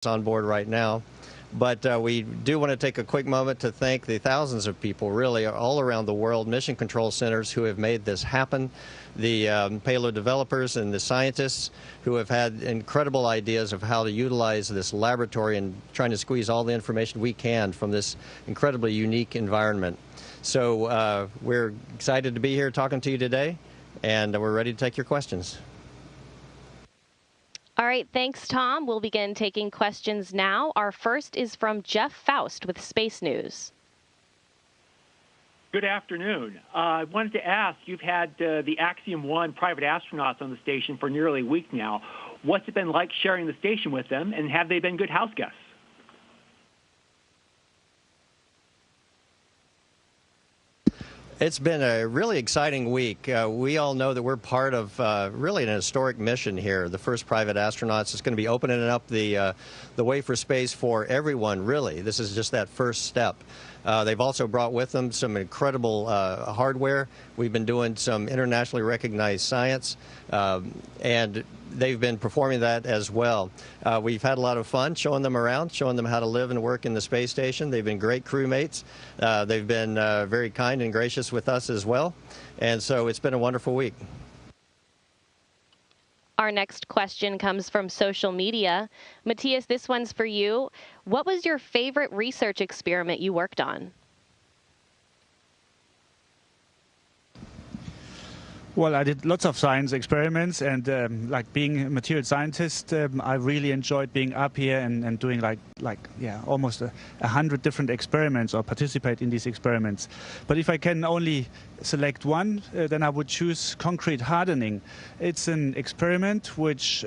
on board right now. But we do want to take a quick moment to thank the thousands of people, really, all around the world, mission control centers who have made this happen, the payload developers and the scientists who have had incredible ideas of how to utilize this laboratory and trying to squeeze all the information we can from this incredibly unique environment. So we're excited to be here talking to you today, and we're ready to take your questions. All right, thanks, Tom. We'll begin taking questions now. Our first is from Jeff Faust with Space News. Good afternoon. I wanted to ask, you've had the Axiom 1 private astronauts on the station for nearly a week now. What's it been like sharing the station with them, and have they been good house guests? It's been a really exciting week. We all know that we're part of really an historic mission here. The first private astronauts is going to be opening up the way for space for everyone, really. This is just that first step. They've also brought with them some incredible hardware. We've been doing some internationally recognized science, and they've been performing that as well. We've had a lot of fun showing them around, showing them how to live and work in the space station. They've been great crewmates. They've been very kind and gracious with us as well. And so it's been a wonderful week. Our next question comes from social media. Matthias, this one's for you. What was your favorite research experiment you worked on? Well, I did lots of science experiments, and like being a material scientist, I really enjoyed being up here and doing almost 100 different experiments or participate in these experiments. But if I can only select one, then I would choose concrete hardening. It's an experiment which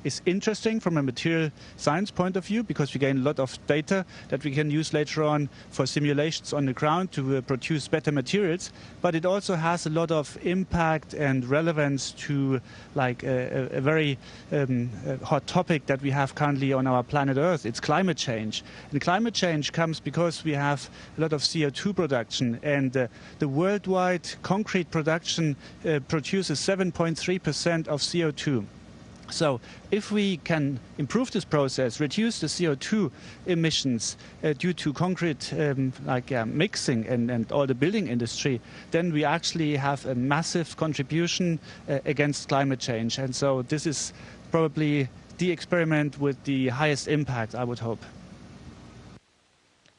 is interesting from a material science point of view because we gain a lot of data that we can use later on for simulations on the ground to produce better materials. But it also has a lot of impact and relevance to like a very hot topic that we have currently on our planet Earth. It's climate change. And climate change comes because we have a lot of CO2 production, and the worldwide concrete production produces 7.3% of CO2. So if we can improve this process, reduce the CO2 emissions due to concrete mixing and all the building industry, then we actually have a massive contribution against climate change. And so this is probably the experiment with the highest impact, I would hope.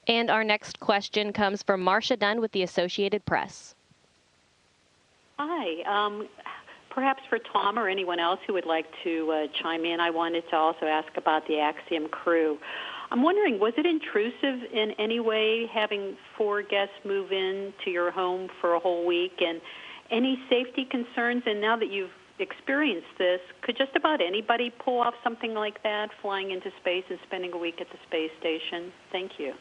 And our next question comes from Marcia Dunn with the Associated Press. Hi. Perhaps for Tom or anyone else who would like to chime in, I wanted to also ask about the Axiom crew. I'm wondering, was it intrusive in any way having 4 guests move in to your home for a whole week, and any safety concerns? And now that you've experienced this, could just about anybody pull off something like that, flying into space and spending a week at the space station? Thank you.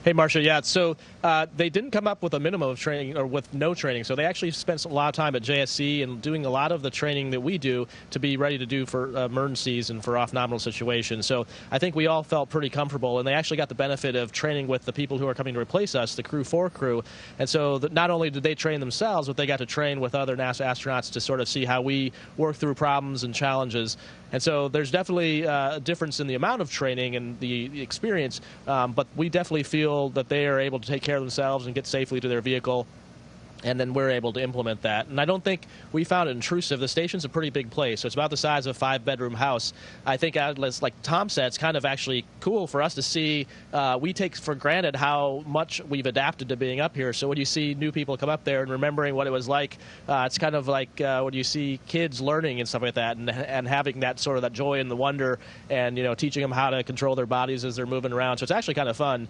Hey, Marcia. Yeah, so they didn't come up with a minimum of training or with no training. So they actually spent a lot of time at JSC and doing a lot of the training that we do to be ready to do for emergencies and for off-nominal situations. So I think we all felt pretty comfortable, and they actually got the benefit of training with the people who are coming to replace us, the Crew-4 crew. And so not only did they train themselves, but they got to train with other NASA astronauts to sort of see how we work through problems and challenges. And so there's definitely a difference in the amount of training and the experience, but we definitely feel that they are able to take care of themselves and get safely to their vehicle, and then we're able to implement that. And I don't think we found it intrusive. The station's a pretty big place, so it's about the size of a 5-bedroom house. I think, like Tom said, it's kind of actually cool for us to see. We take for granted how much we've adapted to being up here. So when you see new people come up there and remembering what it was like, it's kind of like when you see kids learning and stuff like that, and having that sort of that joy and the wonder, and teaching them how to control their bodies as they're moving around. So it's actually kind of fun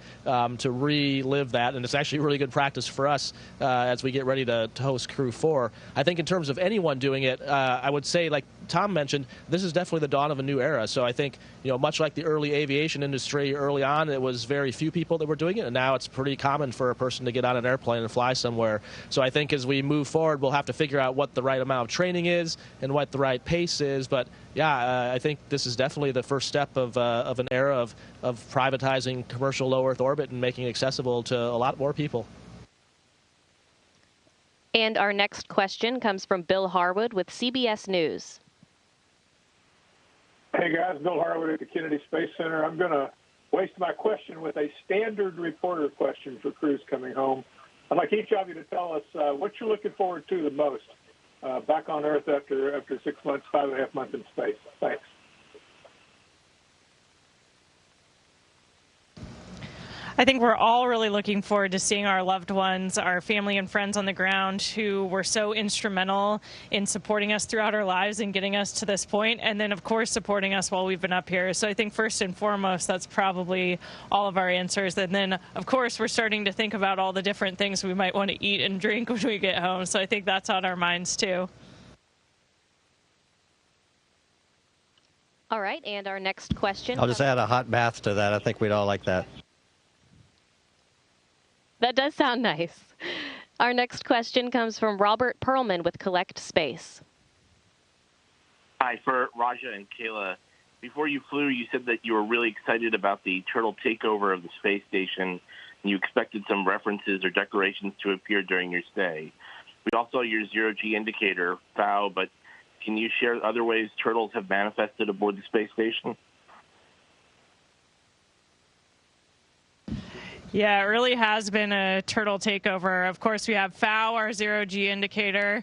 to relive that, and it's actually really good practice for us as we get ready to host Crew-4. I think in terms of anyone doing it, I would say, like Tom mentioned, this is definitely the dawn of a new era. So I think, much like the early aviation industry early on, it was very few people that were doing it, and now it's pretty common for a person to get on an airplane and fly somewhere. So I think as we move forward, we'll have to figure out what the right amount of training is and what the right pace is. But yeah, I think this is definitely the first step of an era of privatizing commercial low Earth orbit and making it accessible to a lot more people. And our next question comes from Bill Harwood with CBS News. Hey guys, Bill Harwood at the Kennedy Space Center. I'm going to waste my question with a standard reporter question for crews coming home. I'd like each of you to tell us what you're looking forward to the most back on Earth after 6 months, 5.5 months in space. Thanks. I think we're all really looking forward to seeing our loved ones, our family and friends on the ground who were so instrumental in supporting us throughout our lives and getting us to this point, and then, of course, supporting us while we've been up here. So I think first and foremost, that's probably all of our answers. And then, of course, we're starting to think about all the different things we might want to eat and drink when we get home. So I think that's on our minds, too. All right, and our next question. I'll just add a hot bath to that. I think we'd all like that. That does sound nice. Our next question comes from Robert Perlman with Collect Space. Hi, for Raja and Kayla. Before you flew, you said that you were really excited about the turtle takeover of the space station, and you expected some references or decorations to appear during your stay. We also saw your zero-G indicator, FOW, but can you share other ways turtles have manifested aboard the space station? Yeah, it really has been a turtle takeover. Of course, we have FOW, our zero-G indicator.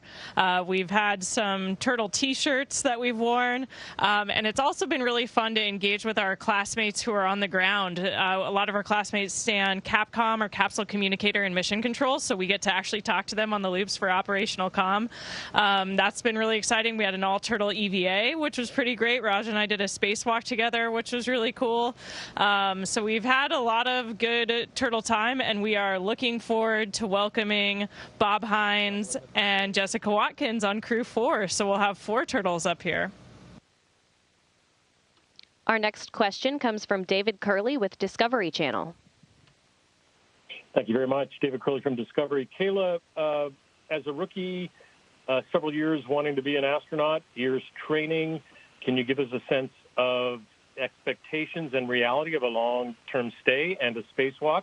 We've had some turtle T-shirts that we've worn. And it's also been really fun to engage with our classmates who are on the ground. A lot of our classmates stay on CAPCOM, or Capsule Communicator and Mission Control, so we get to actually talk to them on the loops for operational comm. That's been really exciting. We had an all-turtle EVA, which was pretty great. Raj and I did a spacewalk together, which was really cool. So we've had a lot of good turtle time, and we are looking forward to welcoming Bob Hines and Jessica Watkins on Crew-4. So we'll have 4 turtles up here. Our next question comes from David Curley with Discovery Channel. Thank you very much. David Curley from Discovery. Kayla, as a rookie, several years wanting to be an astronaut, years training, can you give us a sense of expectations and reality of a long-term stay and a spacewalk?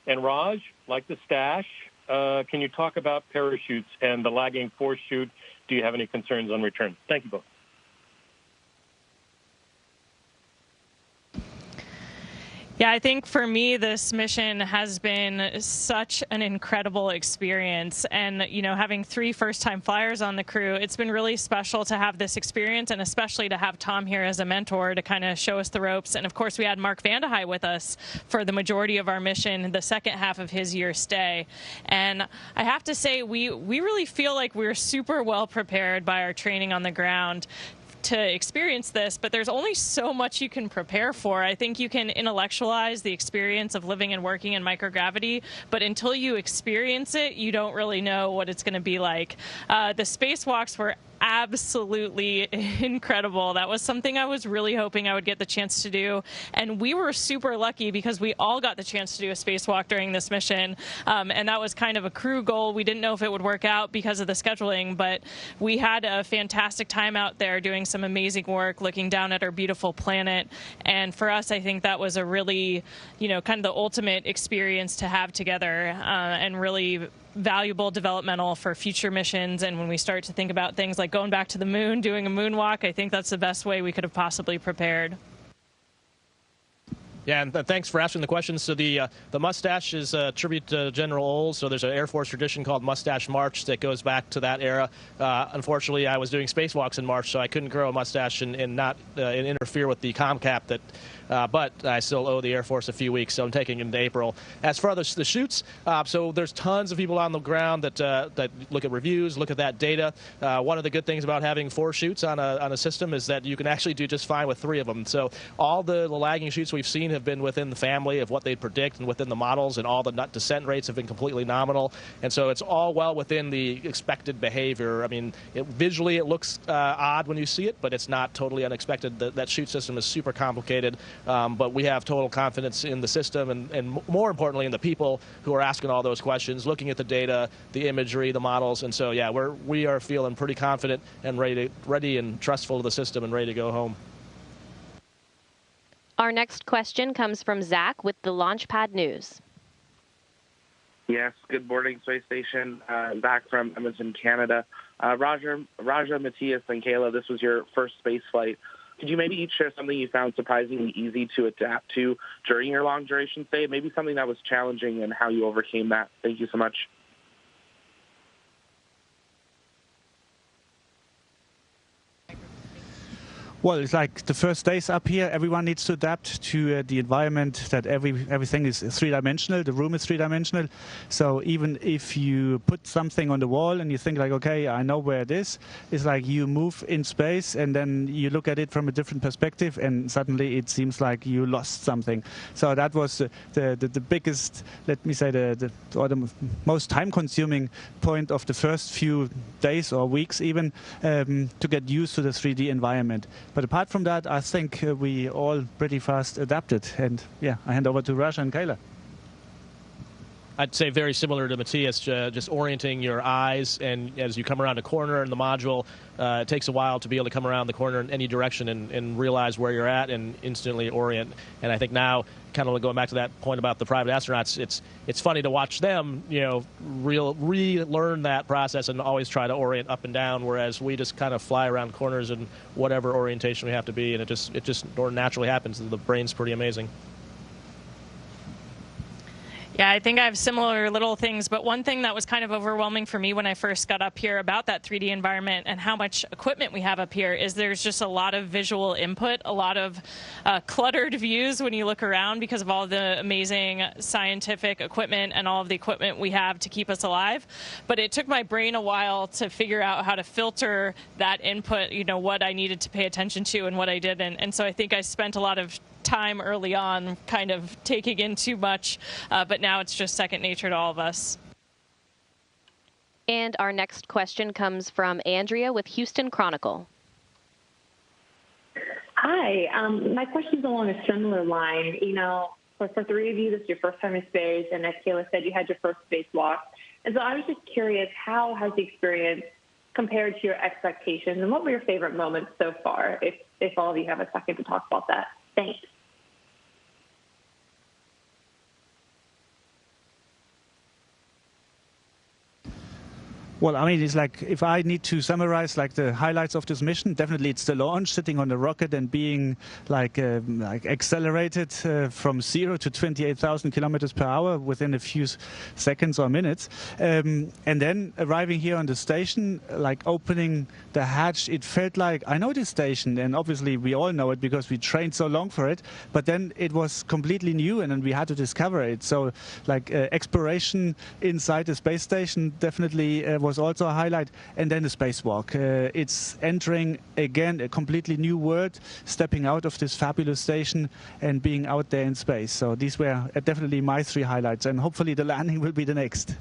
And Raj, like the stash, can you talk about parachutes and the lagging force chute? Do you have any concerns on return? Thank you both. Yeah, I think for me, this mission has been such an incredible experience. And, you know, having 3 first-time flyers on the crew, it's been really special to have this experience, and especially to have Tom here as a mentor to kind of show us the ropes. And, of course, we had Mark Vandehei with us for the majority of our mission, the second half of his year stay. And I have to say, we really feel like we're super well prepared by our training on the ground to experience this, but there's only so much you can prepare for. I think you can intellectualize the experience of living and working in microgravity, but until you experience it, you don't really know what it's going to be like. The spacewalks were absolutely incredible. That was something I was really hoping I would get the chance to do, and we were super lucky because we all got the chance to do a spacewalk during this mission, and that was kind of a crew goal. We didn't know if it would work out because of the scheduling, but we had a fantastic time out there doing some amazing work, looking down at our beautiful planet, and for us, I think that was a really, you know, kind of the ultimate experience to have together, and really valuable developmental for future missions. And when we start to think about things like going back to the moon, doing a moonwalk, I think that's the best way we could have possibly prepared. Yeah, and thanks for asking the question. So the mustache is a tribute to General Olds. So there's an Air Force tradition called Mustache March that goes back to that era. Unfortunately, I was doing spacewalks in March, so I couldn't grow a mustache and not interfere with the comm cap that. But I still owe the Air Force a few weeks, so I'm taking it into April. As far as the shoots, so there's tons of people on the ground that look at reviews, look at that data. One of the good things about having 4 shoots on a system is that you can actually do just fine with 3 of them. So all the lagging shoots we've seen have been within the family of what they'd predict and within the models, and all the nut descent rates have been completely nominal. And so it's all well within the expected behavior. I mean, visually it looks odd when you see it, but it's not totally unexpected. That shoot system is super complicated. But we have total confidence in the system and more importantly in the people who are asking all those questions, looking at the data, the imagery, the models. And so, yeah, we are feeling pretty confident and ready and trustful of the system and ready to go home. Our next question comes from Zach with the Launchpad News. Yes, good morning, Space Station. Back from Edmonton, Canada. Raja, Matthias, and Kayla, this was your first space flight. Could you maybe each share something you found surprisingly easy to adapt to during your long duration stay? Maybe something that was challenging and how you overcame that. Thank you so much. Well, it's like the first days up here, everyone needs to adapt to the environment, that everything is three-dimensional, the room is three-dimensional. So even if you put something on the wall and you think like, okay, I know where it is, it's like you move in space and then you look at it from a different perspective and suddenly it seems like you lost something. So that was the biggest, let me say, the most time-consuming point of the first few days or weeks even, to get used to the 3D environment. But apart from that, I think we all pretty fast adapted. And yeah, I hand over to Raja and Kayla. I'd say very similar to Matthias, just orienting your eyes, and as you come around a corner in the module, it takes a while to be able to come around the corner in any direction and realize where you're at and instantly orient. And I think now, kind of going back to that point about the private astronauts, it's funny to watch them, relearn that process and always try to orient up and down, whereas we just kind of fly around corners in whatever orientation we have to be, and it just naturally happens. The brain's pretty amazing. Yeah, I think I have similar little things, but one thing that was kind of overwhelming for me when I first got up here about that 3D environment and how much equipment we have up here is there's just a lot of visual input, a lot of cluttered views when you look around because of all the amazing scientific equipment and all of the equipment we have to keep us alive. But it took my brain a while to figure out how to filter that input, what I needed to pay attention to and what I didn't. And so I think I spent a lot of time early on kind of taking in too much, but now it's just second nature to all of us. And our next question comes from Andrea with Houston Chronicle. Hi, my question is along a similar line. For three of you, this is your first time in space, and as Kayla said, you had your first spacewalk. And so I was just curious, how has the experience compared to your expectations, and what were your favorite moments so far, if all of you have a second to talk about that? Thanks. Well, I mean, it's like, if I need to summarize like the highlights of this mission, definitely it's the launch, sitting on the rocket and being like accelerated from 0 to 28,000 kilometers per hour within a few seconds or minutes. And then arriving here on the station, like opening the hatch, it felt like, I know this station, and obviously we all know it because we trained so long for it, but then it was completely new and then we had to discover it. So like exploration inside the space station definitely was also a highlight, and then the spacewalk. It's entering again a completely new world, stepping out of this fabulous station and being out there in space. So these were definitely my three highlights, and hopefully the landing will be the next.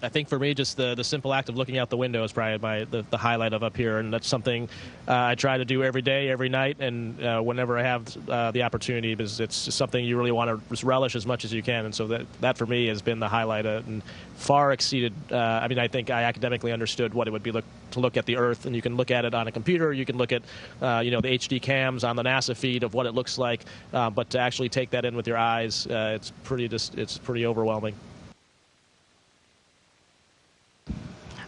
I think for me, just the simple act of looking out the window is probably the highlight of up here, and that's something I try to do every day, every night, and whenever I have the opportunity, because it's just something you really want to just relish as much as you can. And so that for me has been the highlight, and far exceeded. I mean, I think I academically understood what it would be to look at the Earth, and you can look at it on a computer, you can look at the HD cams on the NASA feed of what it looks like, but to actually take that in with your eyes, it's pretty overwhelming.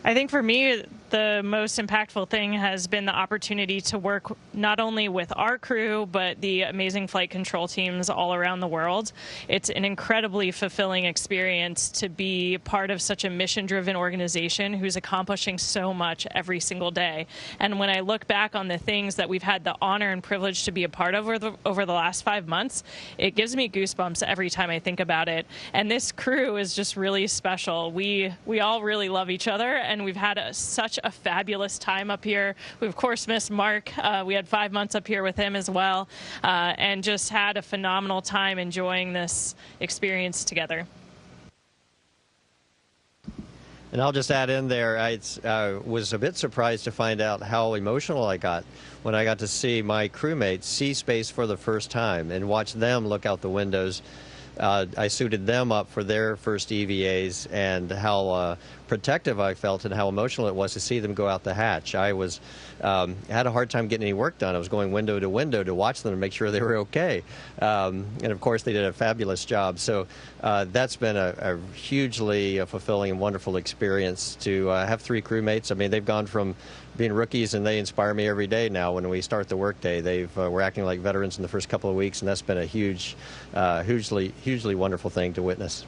I think for me, the most impactful thing has been the opportunity to work not only with our crew, but the amazing flight control teams all around the world. It's an incredibly fulfilling experience to be part of such a mission-driven organization who's accomplishing so much every single day. And when I look back on the things that we've had the honor and privilege to be a part of over the last 5 months, it gives me goosebumps every time I think about it. And this crew is just really special. We all really love each other, and we've had such a fabulous time up here. We, of course, missed Mark. We had 5 months up here with him as well, and just had a phenomenal time enjoying this experience together. And I'll just add in there, I was a bit surprised to find out how emotional I got when I got to see my crewmates see space for the first time and watch them look out the windows. I suited them up for their first EVAs, and how protective I felt and how emotional it was to see them go out the hatch. I had a hard time getting any work done. I was going window to window to watch them and make sure they were okay. And of course, they did a fabulous job. So that's been a hugely fulfilling and wonderful experience to have three crewmates. I mean, they've gone from being rookies, and they inspire me every day now when we start the workday. We're acting like veterans in the first couple of weeks, and that's been a hugely wonderful thing to witness.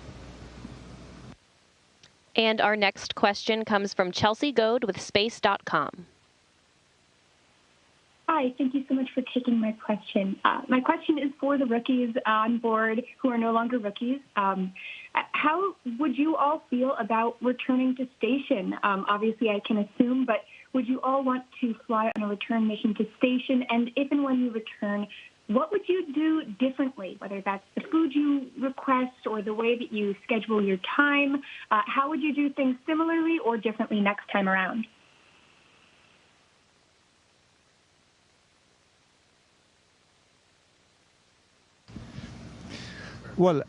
And our next question comes from Chelsea Goad with Space.com. Hi, thank you so much for taking my question. My question is for the rookies on board who are no longer rookies. How would you all feel about returning to station? Obviously, I can assume, but would you all want to fly on a return mission to station? And if and when you return, what would you do differently, whether that's the food you request or the way that you schedule your time? How would you do things similarly or differently next time around? Well,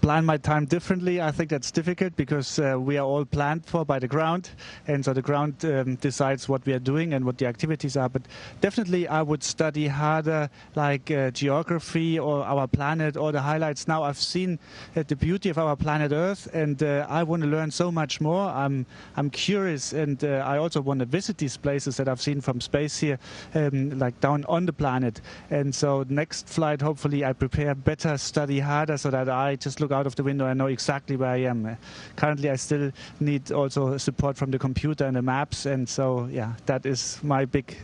plan my time differently. I think that's difficult because we are all planned for by the ground, and so the ground decides what we are doing and what the activities are. But definitely I would study harder, like geography or our planet or the highlights. Now I've seen the beauty of our planet Earth, and I want to learn so much more. I'm curious, and I also want to visit these places that I've seen from space here, like down on the planet. And so next flight, hopefully I prepare better, study harder, so that I just look out of the window and know exactly where I am. Currently, I still need also support from the computer and the maps, and so yeah, that is my big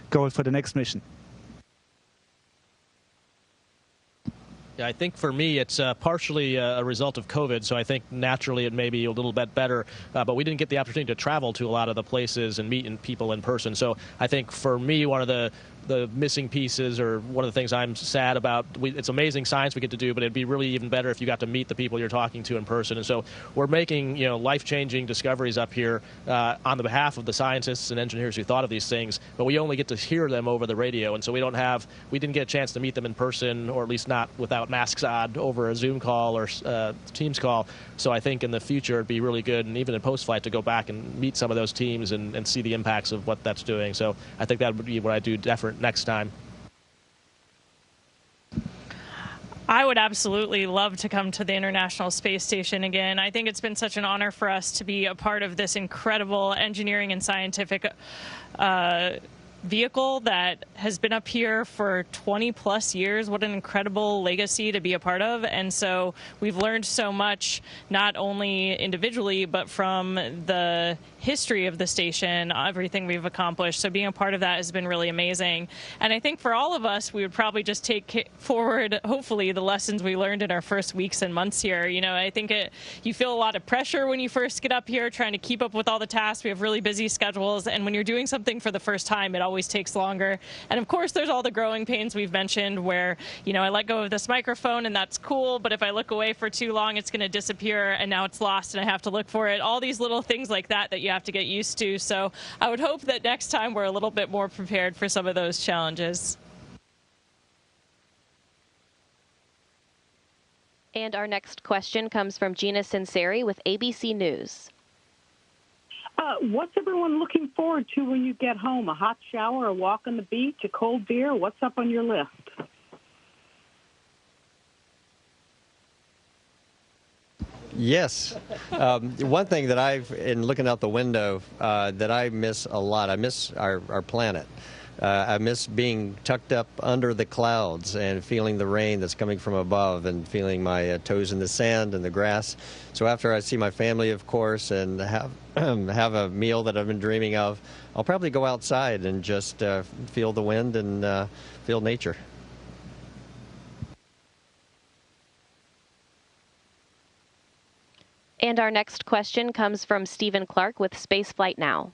goal for the next mission. Yeah, I think for me it's partially a result of COVID, so I think naturally it may be a little bit better, but we didn't get the opportunity to travel to a lot of the places and meet people in person. So I think for me, one of the missing pieces, or one of the things I'm sad about, it's amazing science we get to do, but it'd be really even better if you got to meet the people you're talking to in person. And so we're making life-changing discoveries up here on the behalf of the scientists and engineers who thought of these things, but we only get to hear them over the radio, and so we didn't get a chance to meet them in person, or at least not without masks on, over a Zoom call or Teams call. So I think in the future it'd be really good, and even in post-flight, to go back and meet some of those teams and see the impacts of what that's doing. So I think that would be what I do different next time. I would absolutely love to come to the International Space Station again. I think it's been such an honor for us to be a part of this incredible engineering and scientific vehicle that has been up here for 20 plus years. What an incredible legacy to be a part of. And so we've learned so much, not only individually, but from the history of the station, everything we've accomplished. So being a part of that has been really amazing. And I think for all of us, we would probably just take forward, hopefully, the lessons we learned in our first weeks and months here. I think you feel a lot of pressure when you first get up here, trying to keep up with all the tasks. We have really busy schedules. And when you're doing something for the first time, it always takes longer. And of course, there's all the growing pains we've mentioned where, I let go of this microphone and that's cool, but if I look away for too long, it's going to disappear and now it's lost and I have to look for it. All these little things like that you have to get used to. So I would hope that next time we're a little bit more prepared for some of those challenges. And our next question comes from Gina Sinceri with ABC News. What's everyone looking forward to when you get home? A hot shower, a walk on the beach, a cold beer? What's up on your list? Yes. One thing that in looking out the window, that I miss a lot, I miss our planet. I miss being tucked up under the clouds and feeling the rain that's coming from above and feeling my toes in the sand and the grass. So after I see my family, of course, and have a meal that I've been dreaming of, I'll probably go outside and just feel the wind and feel nature. And our next question comes from Stephen Clark with Spaceflight Now.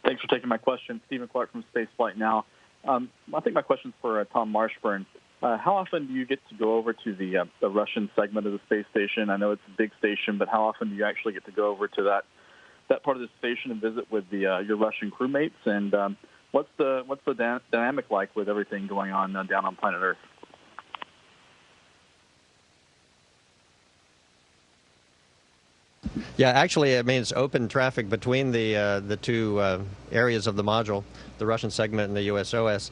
Thanks for taking my question. Stephen Clark from Spaceflight Now. I think my question's for Tom Marshburn. How often do you get to go over to the Russian segment of the space station? I know it's a big station, but how often do you actually get to go over to that part of the station and visit with your Russian crewmates? And what's the dynamic like with everything going on down on planet Earth? Yeah, actually, it means open traffic between the two areas of the module, the Russian segment and the USOS.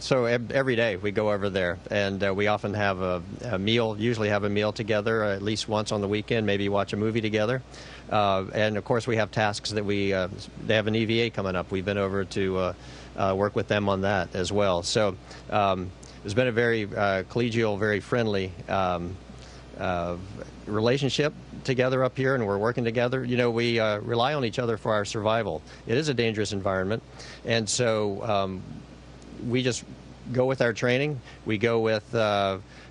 So every day we go over there, and we often have a meal, usually have a meal together at least once on the weekend, maybe watch a movie together. And of course, we have tasks that they have an EVA coming up. We've been over to work with them on that as well. So it's been a very collegial, very friendly relationship together up here, and we're working together. You know, we rely on each other for our survival. It is a dangerous environment, and so we just go with our training. We go with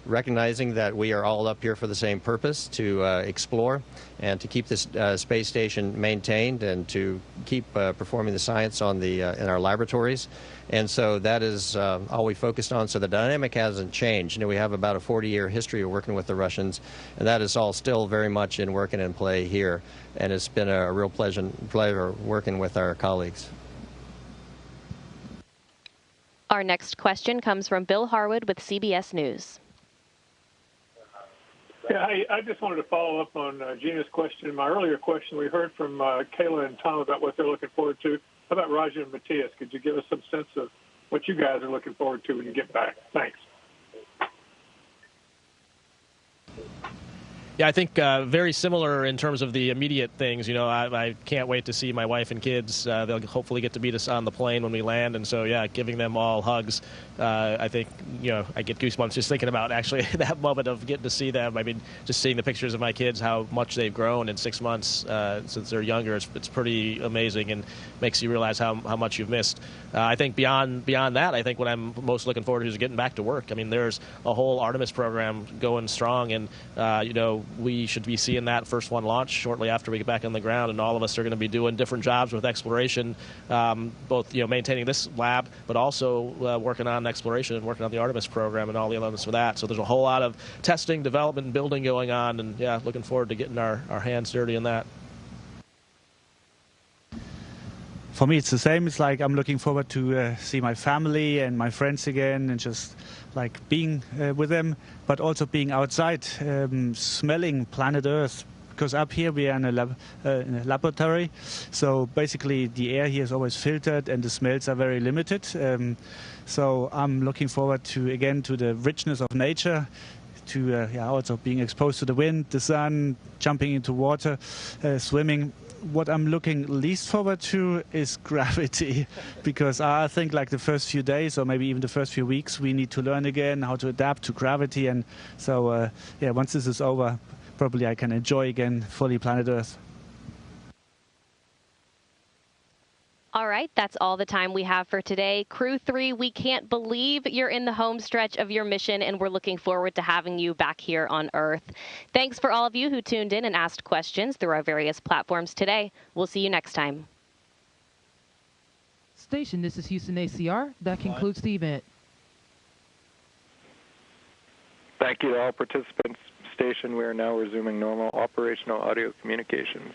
recognizing that we are all up here for the same purpose, to explore and to keep this space station maintained and to keep performing the science on in our laboratories. And so that is all we focused on. So the dynamic hasn't changed. You know, we have about a 40-year history of working with the Russians, and that is all still very much in work and in play here. And it's been a real pleasure working with our colleagues. Our next question comes from Bill Harwood with CBS News. Yeah, I just wanted to follow up on Gina's question. My earlier question, we heard from Kayla and Tom about what they're looking forward to. How about Raja and Matthias? Could you give us some sense of what you guys are looking forward to when you get back? Thanks. Yeah, I think very similar in terms of the immediate things. You know, I can't wait to see my wife and kids. They'll hopefully get to meet us on the plane when we land. And so, yeah, giving them all hugs. I think, you know, I get goosebumps just thinking about actually that moment of getting to see them. I mean, just seeing the pictures of my kids, how much they've grown in 6 months since they're younger. It's pretty amazing and makes you realize how much you've missed. I think beyond that, I think what I'm most looking forward to is getting back to work. I mean, there's a whole Artemis program going strong, and, you know, we should be seeing that first one launch shortly after we get back on the ground, and all of us are going to be doing different jobs with exploration, both, you know, maintaining this lab, but also working on exploration and working on the Artemis program and all the elements for that. So there's a whole lot of testing, development, and building going on, and yeah, looking forward to getting our hands dirty in that. For me, it's the same. It's like I'm looking forward to see my family and my friends again, and just like being with them, but also being outside, smelling planet Earth. Because up here we are in a laboratory, so basically the air here is always filtered and the smells are very limited. So I'm looking forward to the richness of nature, to also being exposed to the wind, the sun, jumping into water, swimming. What I'm looking least forward to is gravity, because I think like the first few days or maybe even the first few weeks we need to learn again how to adapt to gravity. And so once this is over, probably I can enjoy again fully planet Earth. All right, that's all the time we have for today. Crew-3, we can't believe you're in the home stretch of your mission, and we're looking forward to having you back here on Earth. Thanks for all of you who tuned in and asked questions through our various platforms today. We'll see you next time. Station, this is Houston ACR. That concludes the event. Thank you to all participants. Station, we are now resuming normal operational audio communications.